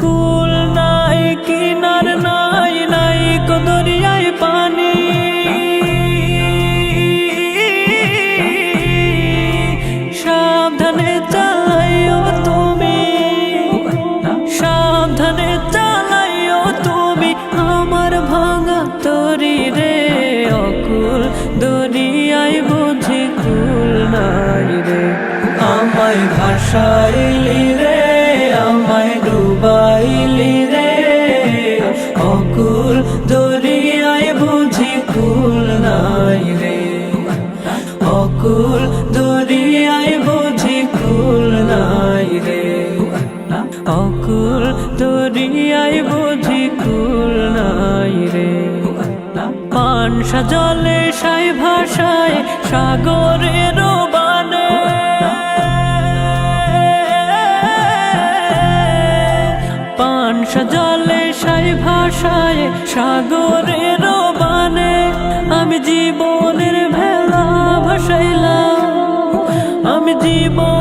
কুল নাই কিনার নাই, নাই কো দরিয়ায় পানি, সাবধানে চালাইও তুমি, সাবধানে চালাইও তুমি আমার ভাঙা তরি রে। অকুল দরিয়ায় বুঝি কুল নাই রে, আমায় ভাসাইলি রে, আমায় ডুবাইলি রে। অকুল দরিয়ায় বুঝি কুল নাই রে, অকুল দরিয়ায় বুঝি কুল নাই রে, অকুল দরিয়ায় বুঝি কুল নাই রে। পানসা জলে সাই ভাষায় সাগরের বানে, পানসা জলে সাই ভাষায় সাগরের বানে। আমি জীবনের ভেলা ভাসাইলাম, আমি জীবন